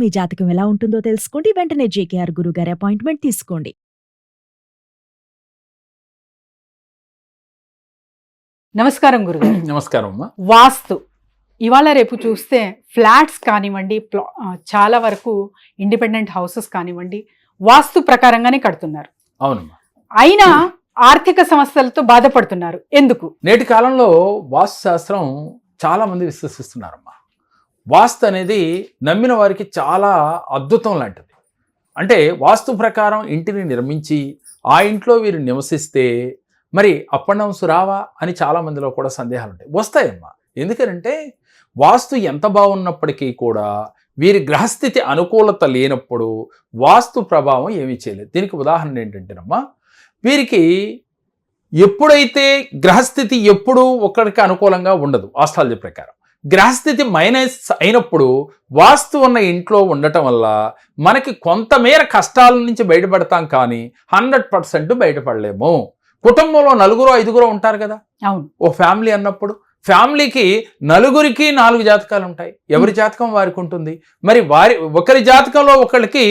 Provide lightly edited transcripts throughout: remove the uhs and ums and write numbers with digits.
మీ జాతకం ఎలా ఉంటుందో తెలుసుకోండి. వెంటనే జేకేఆర్ గురుగారి అపాయింట్మెంట్ తీసుకోండి. నమస్కారం గురుగారు. నమస్కారం అమ్మా. వాస్తు ఇవాళ రేపు చూస్తే ఫ్లాట్స్ కానివ్వండి, చాలా వరకు ఇండిపెండెంట్ హౌసెస్ కానివ్వండి, వాస్తు ప్రకారంగానే కడుతున్నారు. అవునమ్మా. అయినా ఆర్థిక సమస్యలతో బాధపడుతున్నారు. ఎందుకు? నేటి కాలంలో వాస్తు శాస్త్రం చాలా మంది విశ్వసిస్తున్నారమ్మా. వాస్తు అనేది నమ్మిన వారికి చాలా అద్భుతం లాంటిది. అంటే వాస్తు ప్రకారం ఇంటిని నిర్మించి ఆ ఇంట్లో వీరు నివసిస్తే మరి అప్ అండ్ డౌన్స్ రావా అని చాలా మందిలో కూడా సందేహాలు ఉంటాయి. వస్తాయమ్మా. ఎందుకంటే వాస్తు ఎంత బాగున్నప్పటికీ కూడా వీరి గ్రహస్థితి అనుకూలత లేనప్పుడు వాస్తు ప్రభావం ఏమీ చేయలేదు. దీనికి ఉదాహరణ ఏంటంటేనమ్మా, వీరికి ఎప్పుడైతే గ్రహస్థితి ఎప్పుడూ ఒకరికి అనుకూలంగా ఉండదు. ఆస్ట్రాలజీ ప్రకారం గ్రహస్థితి మైనస్ అయినప్పుడు వాస్తు ఉన్న ఇంట్లో ఉండటం వల్ల మనకి కొంతమేర కష్టాల నుంచి బయటపడతాం, కానీ 100% బయటపడలేము. కుటుంబంలో 4-5 ఉంటారు కదా, అవును, ఓ ఫ్యామిలీ అన్నప్పుడు ఫ్యామిలీకి 4కి 4 జాతకాలు ఉంటాయి. ఎవరి జాతకం వారికి ఉంటుంది. మరి ఒకరి జాతకంలో ఒకరికి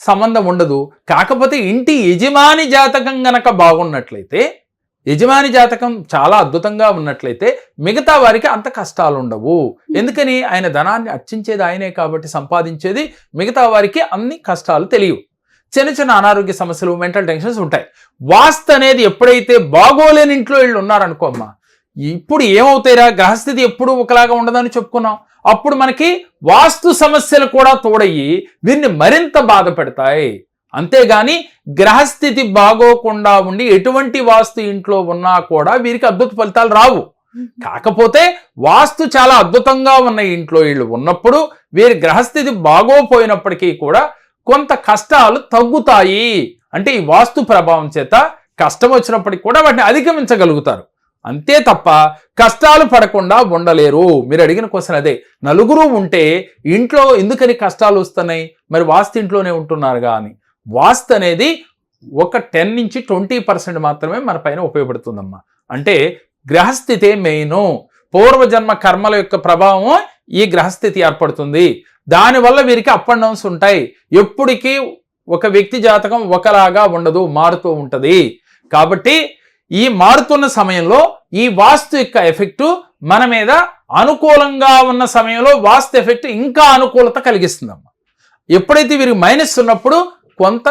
సంబంధం ఉండదు. కాకపోతే ఇంటి యజమాని జాతకం గనక బాగున్నట్లయితే, యజమాని జాతకం చాలా అద్భుతంగా ఉన్నట్లయితే మిగతా వారికి అంత కష్టాలు ఉండవు. ఎందుకని? ఆయన ధనాన్ని అర్చించేది ఆయనే కాబట్టి సంపాదించేది. మిగతా వారికి అన్ని కష్టాలు తెలియవు. చిన్న చిన్న అనారోగ్య సమస్యలు, మెంటల్ టెన్షన్స్ ఉంటాయి. వాస్తు అనేది ఎప్పుడైతే బాగోలేని ఇంట్లో వీళ్ళు ఉన్నారనుకో అమ్మా, ఇప్పుడు ఏమవుతాయిరా, గ్రహస్థితి ఎప్పుడు ఒకలాగా ఉండదని చెప్పుకున్నాం. అప్పుడు మనకి వాస్తు సమస్యలు కూడా తోడయ్యి వీరిని మరింత బాధ పెడతాయి. అంతేగాని గ్రహస్థితి బాగోకుండా ఉండి ఎటువంటి వాస్తు ఇంట్లో ఉన్నా కూడా వీరికి అద్భుత ఫలితాలు రావు. కాకపోతే వాస్తు చాలా అద్భుతంగా ఉన్న ఇంట్లో వీళ్ళు ఉన్నప్పుడు వీరి గ్రహస్థితి బాగోపోయినప్పటికీ కూడా కొంత కష్టాలు తగ్గుతాయి. అంటే ఈ వాస్తు ప్రభావం చేత కష్టం వచ్చినప్పటికీ కూడా వాటిని అధిగమించగలుగుతారు. అంతే తప్ప కష్టాలు పడకుండా ఉండలేరు. మీరు అడిగిన క్వశ్చన్ అదే. 4 ఉంటే ఇంట్లో ఎందుకని కష్టాలు వస్తున్నాయి, మరి వాస్తు ఇంట్లోనే ఉంటున్నారుగా అని. వాస్తు అనేది ఒక 10-20% మాత్రమే మన పైన ఉపయోగపడుతుందమ్మా. అంటే గ్రహస్థితే మెయిన్. పూర్వజన్మ కర్మల యొక్క ప్రభావం ఈ గ్రహస్థితి ఏర్పడుతుంది. దానివల్ల వీరికి అప్ అండ్ డౌన్స్ ఉంటాయి. ఎప్పటికీ ఒక వ్యక్తి జాతకం ఒకలాగా ఉండదు, మారుతూ ఉంటుంది. కాబట్టి ఈ మారుతున్న సమయంలో ఈ వాస్తు యొక్క ఎఫెక్టు మన మీద అనుకూలంగా ఉన్న సమయంలో వాస్తు ఎఫెక్ట్ ఇంకా అనుకూలత కలిగిస్తుందమ్మా. ఎప్పుడైతే వీరికి మైనస్ ఉన్నప్పుడు కొంత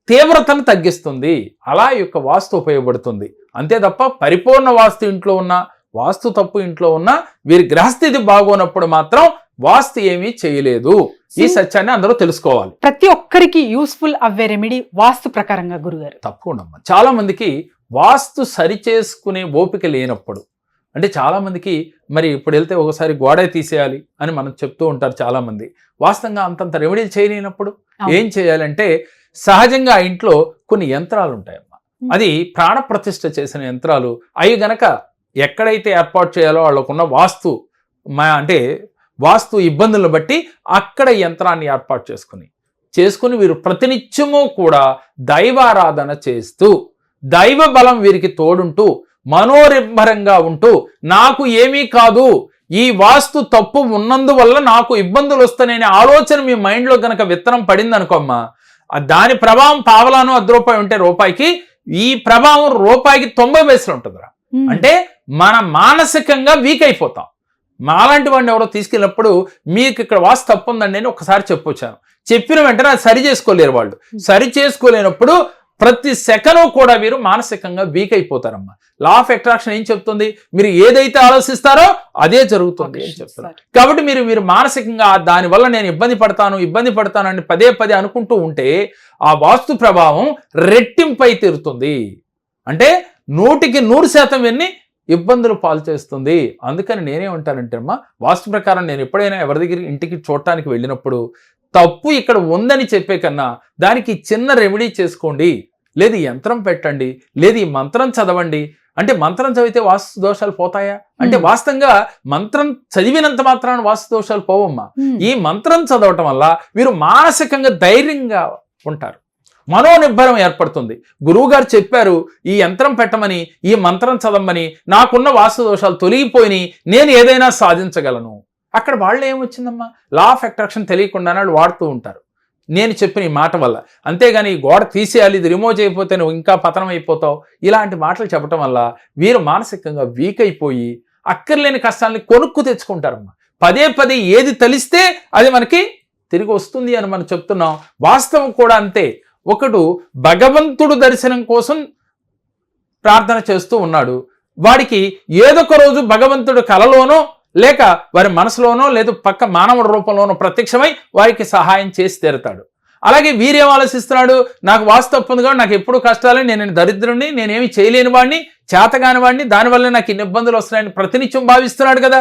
తీవ్రతను తగ్గిస్తుంది. అలా ఈ యొక్క వాస్తు ఉపయోగపడుతుంది. అంతే తప్ప పరిపూర్ణ వాస్తు ఇంట్లో ఉన్న, వాస్తు తప్పు ఇంట్లో ఉన్న వీరి గ్రహస్థితి బాగోనప్పుడు మాత్రం వాస్తు ఏమీ చేయలేదు. ఈ సత్యాన్ని అందరూ తెలుసుకోవాలి. ప్రతి ఒక్కరికి యూస్ఫుల్ అవ్వే రెమెడీ వాస్తు ప్రకారంగా గురుగారు. తప్పకుండా. చాలా మందికి వాస్తు సరిచేసుకునే ఓపిక లేనప్పుడు, అంటే చాలా మందికి మరి ఇప్పుడు వెళ్తే ఒకసారి గోడ తీసేయాలి అని మనం చెప్తూ ఉంటారు చాలా మంది. వాస్తవంగా అంతంత రెమెడీలు చేయలేనప్పుడు ఏం చేయాలంటే, సహజంగా ఆ ఇంట్లో కొన్ని యంత్రాలు ఉంటాయమ్మా. అది ప్రాణ ప్రతిష్ఠ చేసిన యంత్రాలు. అవి గనక ఎక్కడైతే ఏర్పాటు చేయాలో వాళ్ళకున్న అంటే వాస్తు ఇబ్బందులను బట్టి అక్కడ యంత్రాన్ని ఏర్పాటు చేసుకుని వీరు ప్రతినిత్యము కూడా దైవారాధన చేస్తూ, దైవ బలం వీరికి తోడుంటూ, మనోనిర్భరంగా ఉంటూ, నాకు ఏమీ కాదు, ఈ వాస్తు తప్పు ఉన్నందువల్ల నాకు ఇబ్బందులు వస్తాయనే ఆలోచన మీ మైండ్లో గనక విత్తనం పడింది అనుకోమ్మా, దాని ప్రభావం పావలాను ₹1 ఉంటే రూపాయికి, ఈ ప్రభావం రూపాయికి 90 పైసలు ఉంటుందిరా. అంటే మన మానసికంగా వీక్ అయిపోతాం. మాలాంటి వాడిని ఎవరో తీసుకెళ్ళినప్పుడు మీకు ఇక్కడ వాస్తు తప్పు ఉందండి అని ఒకసారి చెప్పొచ్చాను. చెప్పిన వెంటనే అది సరి చేసుకోలేరు వాళ్ళు. సరి చేసుకోలేనప్పుడు ప్రతి సెకను కూడా వీరు మానసికంగా వీక్ అయిపోతారమ్మా. లా ఆఫ్ అట్రాక్షన్ ఏం చెప్తుంది? మీరు ఏదైతే ఆలోచిస్తారో అదే జరుగుతుంది అని చెప్తున్నారు. కాబట్టి మీరు మానసికంగా దానివల్ల నేను ఇబ్బంది పడతాను అని పదే అనుకుంటూ ఉంటే ఆ వాస్తు ప్రభావం రెట్టింపై తీరుతుంది. అంటే 100% విన్ని ఇబ్బందులు పాలు చేస్తుంది. అందుకని నేనేమంటానంటే అమ్మా, వాస్తు ప్రకారం నేను ఎప్పుడైనా ఎవరి దగ్గర ఇంటికి చూడటానికి వెళ్ళినప్పుడు తప్పు ఇక్కడ ఉందని చెప్పే కన్నా దానికి చిన్న రెమెడీ చేసుకోండి, లేదు యంత్రం పెట్టండి, లేదు ఈ మంత్రం చదవండి. అంటే మంత్రం చదివితే వాస్తు దోషాలు పోతాయా అంటే, వాస్తవంగా మంత్రం చదివినంత మాత్రాన వాస్తు దోషాలు పోవమ్మా. ఈ మంత్రం చదవటం వల్ల వీరు మానసికంగా ధైర్యంగా ఉంటారు, మనోనిబ్బరం ఏర్పడుతుంది. గురువుగారు చెప్పారు ఈ యంత్రం పెట్టమని, ఈ మంత్రం చదవమని, నాకున్న వాస్తు దోషాలు తొలగిపోయి నేను ఏదైనా సాధించగలను అక్కడ వాళ్ళు ఏమొచ్చిందమ్మా, లా ఆఫ్ అట్రాక్షన్ తెలియకుండానే వాళ్ళు వాడుతూ ఉంటారు నేను చెప్పిన ఈ మాట వల్ల. అంతేగాని ఈ గోడ తీసేయాలి, ఇది రిమూవ్ చేయకపోతే నువ్వు ఇంకా పతనం అయిపోతావు, ఇలాంటి మాటలు చెప్పడం వల్ల వీరు మానసికంగా వీక్ అయిపోయి అక్కర్లేని కష్టాలని కొనుక్కు తెచ్చుకుంటారమ్మా. పదే పదే ఏది తలిస్తే అది మనకి తిరిగి వస్తుంది అని మనం చెప్తున్నాం. వాస్తవం కూడా అంతే. ఒకడు భగవంతుడు దర్శనం కోసం ప్రార్థన చేస్తూ ఉన్నాడు, వాడికి ఏదొక రోజు భగవంతుడు కలలోనో లేక వారి మనసులోనో లేదు పక్క మానవుడి రూపంలోనో ప్రత్యక్షమై వారికి సహాయం చేసి తీరుతాడు. అలాగే వీరేం ఆలోచిస్తున్నాడు, నాకు వాస్తు తప్పుంది కాబట్టి నాకు ఎప్పుడు కష్టాలే, నేను దరిద్రుడిని, నేనేమి చేయలేని వాడిని, చేతగాని వాడిని, దానివల్ల నాకు ఇన్ని ఇబ్బందులు వస్తున్నాయని ప్రతినిత్యం భావిస్తున్నాడు కదా.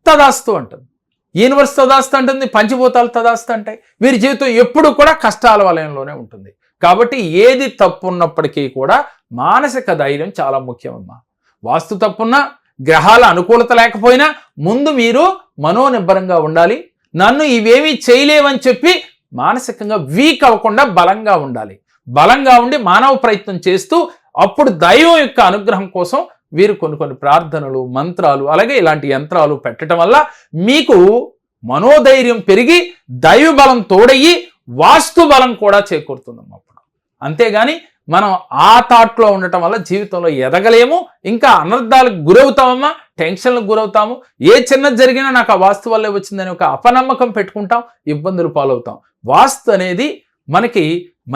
తదాస్తు అంటుంది, యూనివర్స్ తదాస్తు అంటుంది, పంచభూతాలు తదాస్తు అంటాయి. వీరి జీవితం ఎప్పుడు కూడా కష్టాల వలయంలోనే ఉంటుంది. కాబట్టి ఏది తప్పు ఉన్నప్పటికీ కూడా మానసిక ధైర్యం చాలా ముఖ్యమమ్మా. వాస్తు తప్పున్నా, గ్రహాల అనుకూలత లేకపోయినా ముందు మీరు మనోనిబ్బరంగా ఉండాలి. నన్ను ఇవేమీ చేయలేవని చెప్పి మానసికంగా వీక్ అవ్వకుండా బలంగా ఉండాలి. బలంగా ఉండి మానవ ప్రయత్నం చేస్తూ అప్పుడు దైవం యొక్క అనుగ్రహం కోసం వీరు కొన్ని ప్రార్థనలు, మంత్రాలు, అలాగే ఇలాంటి యంత్రాలు పెట్టడం వల్ల మీకు మనోధైర్యం పెరిగి దైవ బలం తోడయ్యి వాస్తు బలం కూడా చేకూరుతుందమ్మా. అప్పుడు అంతేగాని మనం ఆ థాట్లో ఉండటం వల్ల జీవితంలో ఎదగలేము, ఇంకా అనర్థాలకు గురవుతామమ్మా, టెన్షన్లకు గురవుతాము. ఏ చిన్నది జరిగినా నాకు ఆ వాస్తు వల్లే వచ్చిందని ఒక అపనమ్మకం పెట్టుకుంటాం, ఇబ్బందులు పాలవుతాం. వాస్తు అనేది మనకి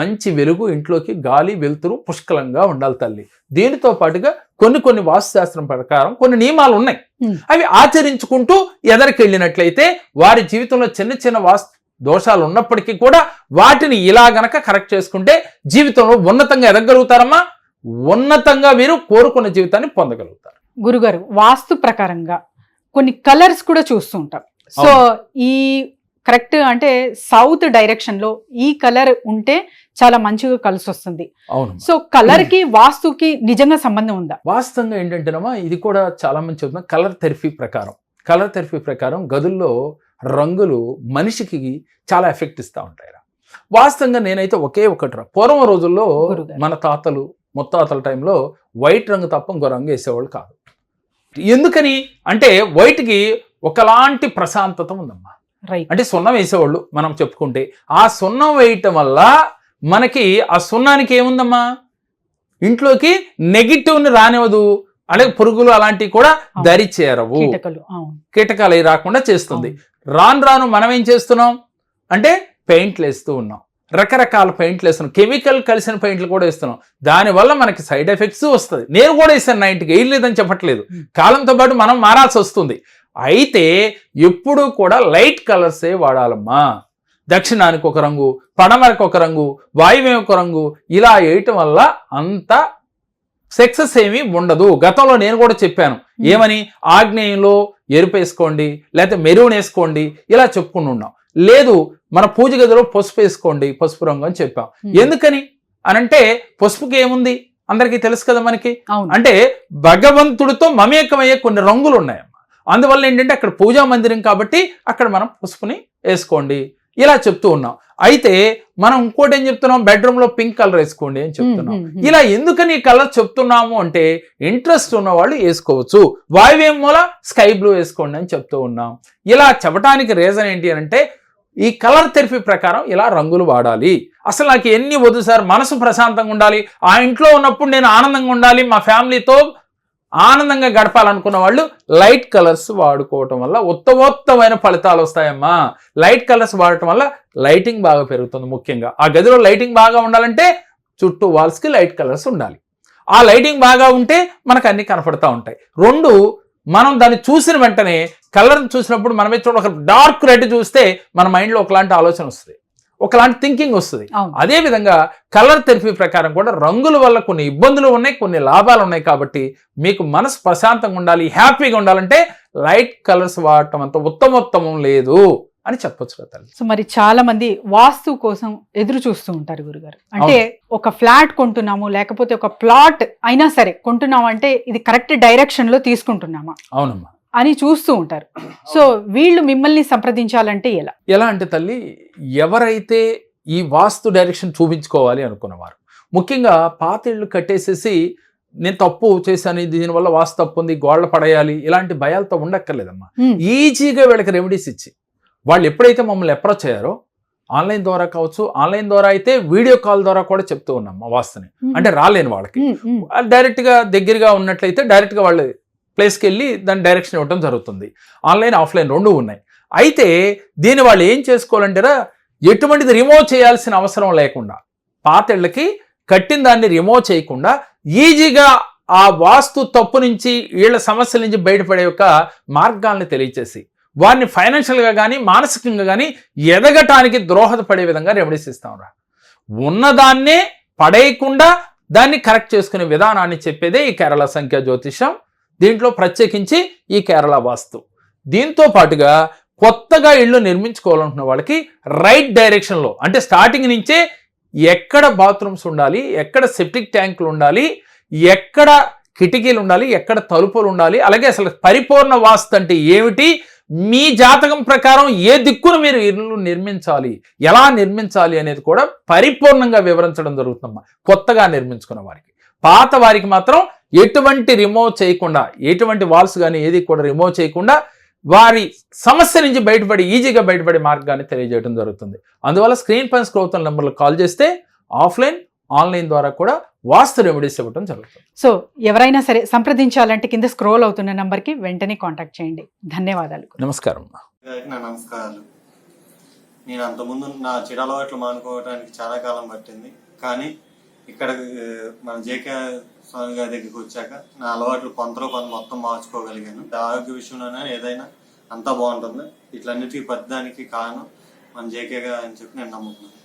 మంచి వెలుగు, ఇంట్లోకి గాలి వెలుతురు పుష్కలంగా ఉండాలి తల్లి. దీనితో పాటుగా కొన్ని వాస్తుశాస్త్రం ప్రకారం కొన్ని నియమాలు ఉన్నాయి. అవి ఆచరించుకుంటూ ఎదరికెళ్ళినట్లయితే వారి జీవితంలో చిన్న వాస్తు దోషాలు ఉన్నప్పటికీ కూడా వాటిని ఇలా గనక కరెక్ట్ చేసుకుంటే జీవితంలో ఉన్నతంగా ఎదగలుగుతారమ్మా. ఉన్నతంగా వీరు కోరుకున్న జీవితాన్ని పొందగలుగుతారు. గురుగారు, వాస్తు ప్రకారంగా కొన్ని కలర్స్ కూడా చూస్తూ ఉంటాం. సో ఈ కరెక్ట్ అంటే సౌత్ డైరెక్షన్ లో ఈ కలర్ ఉంటే చాలా మంచిగా కలిసి వస్తుంది. అవును. సో కలర్ కి వాస్తుకి నిజంగా సంబంధం ఉందా? వాస్తవంగా ఏంటంటేనమ్మా, ఇది కూడా చాలా మంది చెప్తున్నా. కలర్ థెరపీ ప్రకారం గదుల్లో రంగులు మనిషికి చాలా ఎఫెక్ట్ ఇస్తూ ఉంటాయి. వాస్తవంగా నేనైతే ఒకే ఒకటి పూర్వం రోజుల్లో మన తాతలు ముత్తాతల టైంలో వైట్ రంగు తప్ప ఇంకో రంగు వేసేవాళ్ళు కాదు. ఎందుకని అంటే వైట్కి ఒకలాంటి ప్రశాంతత ఉందమ్మా. అంటే సున్నం వేసేవాళ్ళు మనం చెప్పుకుంటే, ఆ సున్నం వేయటం వల్ల మనకి ఆ సున్నానికి ఏముందమ్మా, ఇంట్లోకి నెగిటివ్ని రానివ్వదు, అలాగే పురుగులు అలాంటివి కూడా దరి చేరవు, కీటకాలు అవి రాకుండా చేస్తుంది. రాను మనం ఏం చేస్తున్నాం అంటే పెయింట్లు వేస్తూ ఉన్నాం, రకరకాల పెయింట్లు వేస్తున్నాం, కెమికల్ కలిసిన పెయింట్లు కూడా వేస్తున్నాం. దానివల్ల మనకి సైడ్ ఎఫెక్ట్స్ వస్తుంది. నేను కూడా వేసాను, 90కి వేయలేదని చెప్పట్లేదు, కాలంతో పాటు మనం మారాల్సి వస్తుంది. అయితే ఎప్పుడూ కూడా లైట్ కలర్సే వాడాలమ్మా. దక్షిణానికి ఒక రంగు, పడమరకు ఒక రంగు, వాయువ్యం ఒక రంగు, ఇలా వేయటం వల్ల అంత సక్సెస్ ఏమీ ఉండదు. గతంలో నేను కూడా చెప్పాను, ఏమని, ఆగ్నేయంలో ఎరుపు వేసుకోండి, లేకపోతే మెరూన్ వేసుకోండి, ఇలా చెప్పుకుని ఉన్నాం. లేదు మన పూజ గదిలో పసుపు వేసుకోండి, పసుపు రంగు అని చెప్పాం. ఎందుకని అనంటే పసుపుకి ఏముంది అందరికీ తెలుసు కదా మనకి, అంటే భగవంతుడితో మమేకమయ్యే కొన్ని రంగులు ఉన్నాయమ్మా. అందువల్ల ఏంటంటే అక్కడ పూజా మందిరం కాబట్టి అక్కడ మనం పసుపుని వేసుకోండి ఇలా చెప్తూ ఉన్నాం. అయితే మనం ఇంకోటి ఏం చెప్తున్నాం, బెడ్రూమ్ లో పింక్ కలర్ వేసుకోండి అని చెప్తున్నాం. ఇలా ఎందుకని ఈ కలర్ చెప్తున్నాము అంటే ఇంట్రెస్ట్ ఉన్న వాళ్ళు వేసుకోవచ్చు. వాయువ్యం మూల స్కై బ్లూ వేసుకోండి అని చెప్తూ ఉన్నాం. ఇలా చెప్పడానికి రీజన్ ఏంటి అంటే ఈ కలర్ థెరపీ ప్రకారం ఇలా రంగులు వాడాలి. అసలు నాకు ఎన్ని వద్దు సార్, మనసు ప్రశాంతంగా ఉండాలి, ఆ ఇంట్లో ఉన్నప్పుడు నేను ఆనందంగా ఉండాలి, మా ఫ్యామిలీతో ఆనందంగా గడపాలనుకున్న వాళ్ళు లైట్ కలర్స్ వాడుకోవటం వల్ల ఉత్తమోత్తమైన ఫలితాలు వస్తాయమ్మా. లైట్ కలర్స్ వాడటం వల్ల లైటింగ్ బాగా పెరుగుతుంది. ముఖ్యంగా ఆ గదిలో లైటింగ్ బాగా ఉండాలంటే చుట్టూ వాల్స్కి లైట్ కలర్స్ ఉండాలి. ఆ లైటింగ్ బాగా ఉంటే మనకు అన్ని కనపడతా ఉంటాయి. రెండు, మనం దాన్ని చూసిన వెంటనే కలర్ని చూసినప్పుడు మనమే చూడ ఒక డార్క్ రెడ్ చూస్తే మన మైండ్లో ఒకలాంటి ఆలోచన వస్తుంది, ఒకలాంటి థింకింగ్ వస్తుంది. అదే విధంగా కలర్ థెరపీ ప్రకారం కూడా రంగుల వల్ల కొన్ని ఇబ్బందులు ఉన్నాయి, కొన్ని లాభాలు ఉన్నాయి. కాబట్టి మీకు మనసు ప్రశాంతంగా ఉండాలి, హ్యాపీగా ఉండాలంటే లైట్ కలర్స్ వాడటం అంత ఉత్తమోత్తమం లేదు అని చెప్పొచ్చు కదా. సో మరి చాలా మంది వాస్తు కోసం ఎదురు చూస్తూ ఉంటారు గురుగారు. అంటే ఒక ఫ్లాట్ కొంటున్నాము, లేకపోతే ఒక ప్లాట్ అయినా సరే కొంటున్నాము అంటే ఇది కరెక్ట్ డైరెక్షన్ లో తీసుకుంటున్నామా అవునమ్మా అని చూస్తూ ఉంటారు. సో వీళ్ళు మిమ్మల్ని సంప్రదించాలంటే ఎలా అంటే తల్లి, ఎవరైతే ఈ వాస్తు డైరెక్షన్ చూపించుకోవాలి అనుకున్నవారు, ముఖ్యంగా పాత ఇళ్ళు కట్టేసేసి నేను తప్పు చేశాను, దీనివల్ల వాస్తు తప్పు ఉంది, గోళ్ళ పడేయాలి, ఇలాంటి భయాలతో ఉండక్కర్లేదమ్మా. ఈజీగా వీళ్ళకి రెమెడీస్ ఇచ్చి వాళ్ళు ఎప్పుడైతే మమ్మల్ని అప్రోచ్ అయ్యారో ఆన్లైన్ ద్వారా కావచ్చు, ఆన్లైన్ ద్వారా అయితే వీడియో కాల్ ద్వారా కూడా చెప్తూ ఉన్నాం మా వాస్తుని. అంటే రాలేని వాళ్ళకి డైరెక్ట్గా దగ్గరగా ఉన్నట్లయితే డైరెక్ట్గా వాళ్ళ ప్లేస్కి వెళ్ళి దాని డైరెక్షన్ ఇవ్వడం జరుగుతుంది. ఆన్లైన్ ఆఫ్లైన్ రెండు ఉన్నాయి. అయితే దీన్ని వాళ్ళు ఏం చేసుకోవాలంటారా, ఎటువంటిది రిమూవ్ చేయాల్సిన అవసరం లేకుండా, పాతేళ్లకి కట్టిన దాన్ని రిమూవ్ చేయకుండా ఈజీగా ఆ వాస్తు తప్పు నుంచి వీళ్ళ సమస్యల నుంచి బయటపడే యొక్క మార్గాల్ని తెలియచేసి వారిని ఫైనాన్షియల్గా కానీ మానసికంగా కానీ ఎదగటానికి దోహదపడే విధంగా రెమెడీస్ ఇస్తాంరా. ఉన్నదాన్నే పడేయకుండా దాన్ని కరెక్ట్ చేసుకునే విధానాన్ని చెప్పేదే ఈ కేరళ సంఖ్యా జ్యోతిషం. దీంట్లో ప్రత్యేకించి ఈ కేరళ వాస్తు. దీంతో పాటుగా కొత్తగా ఇళ్ళు నిర్మించుకోవాలనుకున్న వాళ్ళకి రైట్ డైరెక్షన్లో, అంటే స్టార్టింగ్ నుంచే ఎక్కడ బాత్రూమ్స్ ఉండాలి, ఎక్కడ సెప్టిక్ ట్యాంకులు ఉండాలి, ఎక్కడ కిటికీలు ఉండాలి, ఎక్కడ తలుపులు ఉండాలి, అలాగే అసలు పరిపూర్ణ వాస్తు అంటే ఏమిటి, మీ జాతకం ప్రకారం ఏ దిక్కును మీరు ఇల్లు నిర్మించాలి, ఎలా నిర్మించాలి అనేది కూడా పరిపూర్ణంగా వివరించడం జరుగుతుందమ్మా కొత్తగా నిర్మించుకున్న వారికి. పాత వారికి మాత్రం ఎటువంటి రిమూవ్ చేయకుండా, ఎటువంటి వాల్స్ కానీ ఏది కూడా రిమూవ్ చేయకుండా వారి సమస్య నుంచి బయటపడి ఈజీగా బయటపడే మార్గాన్ని తెలియజేయడం జరుగుతుంది. అందువల్ల స్క్రీన్ పైన స్క్రోల్ అవుతున్న నెంబర్లో కాల్ చేస్తే ఆఫ్లైన్ ఆన్లైన్ ద్వారా కూడా వాస్తు రెమెడీస్ ఇవ్వడం జరుగుతుంది. సో ఎవరైనా సరే సంప్రదించాలంటే కింద స్క్రోల్ అవుతున్న నంబర్కి వెంటనే కాంటాక్ట్ చేయండి. ధన్యవాదాలు. నమస్కారం. నా నమస్కారాలు. నేను అంతకుముందు నా చెడు అలవాట్లు మానుకోవడానికి చాలా కాలం పట్టింది, కానీ ఇక్కడ మన జేకే స్వామి గారి దగ్గరికి వచ్చాక నా అలవాట్లు కొంత మొత్తం మార్చుకోగలిగాను. ఆరోగ్య విషయంలోనే ఏదైనా అంతా బాగుంటుంది. ఇట్లన్నిటికీ పెద్దదానికి కారణం మన జేకే గారు అని చెప్పి నేను నమ్ముతున్నాను.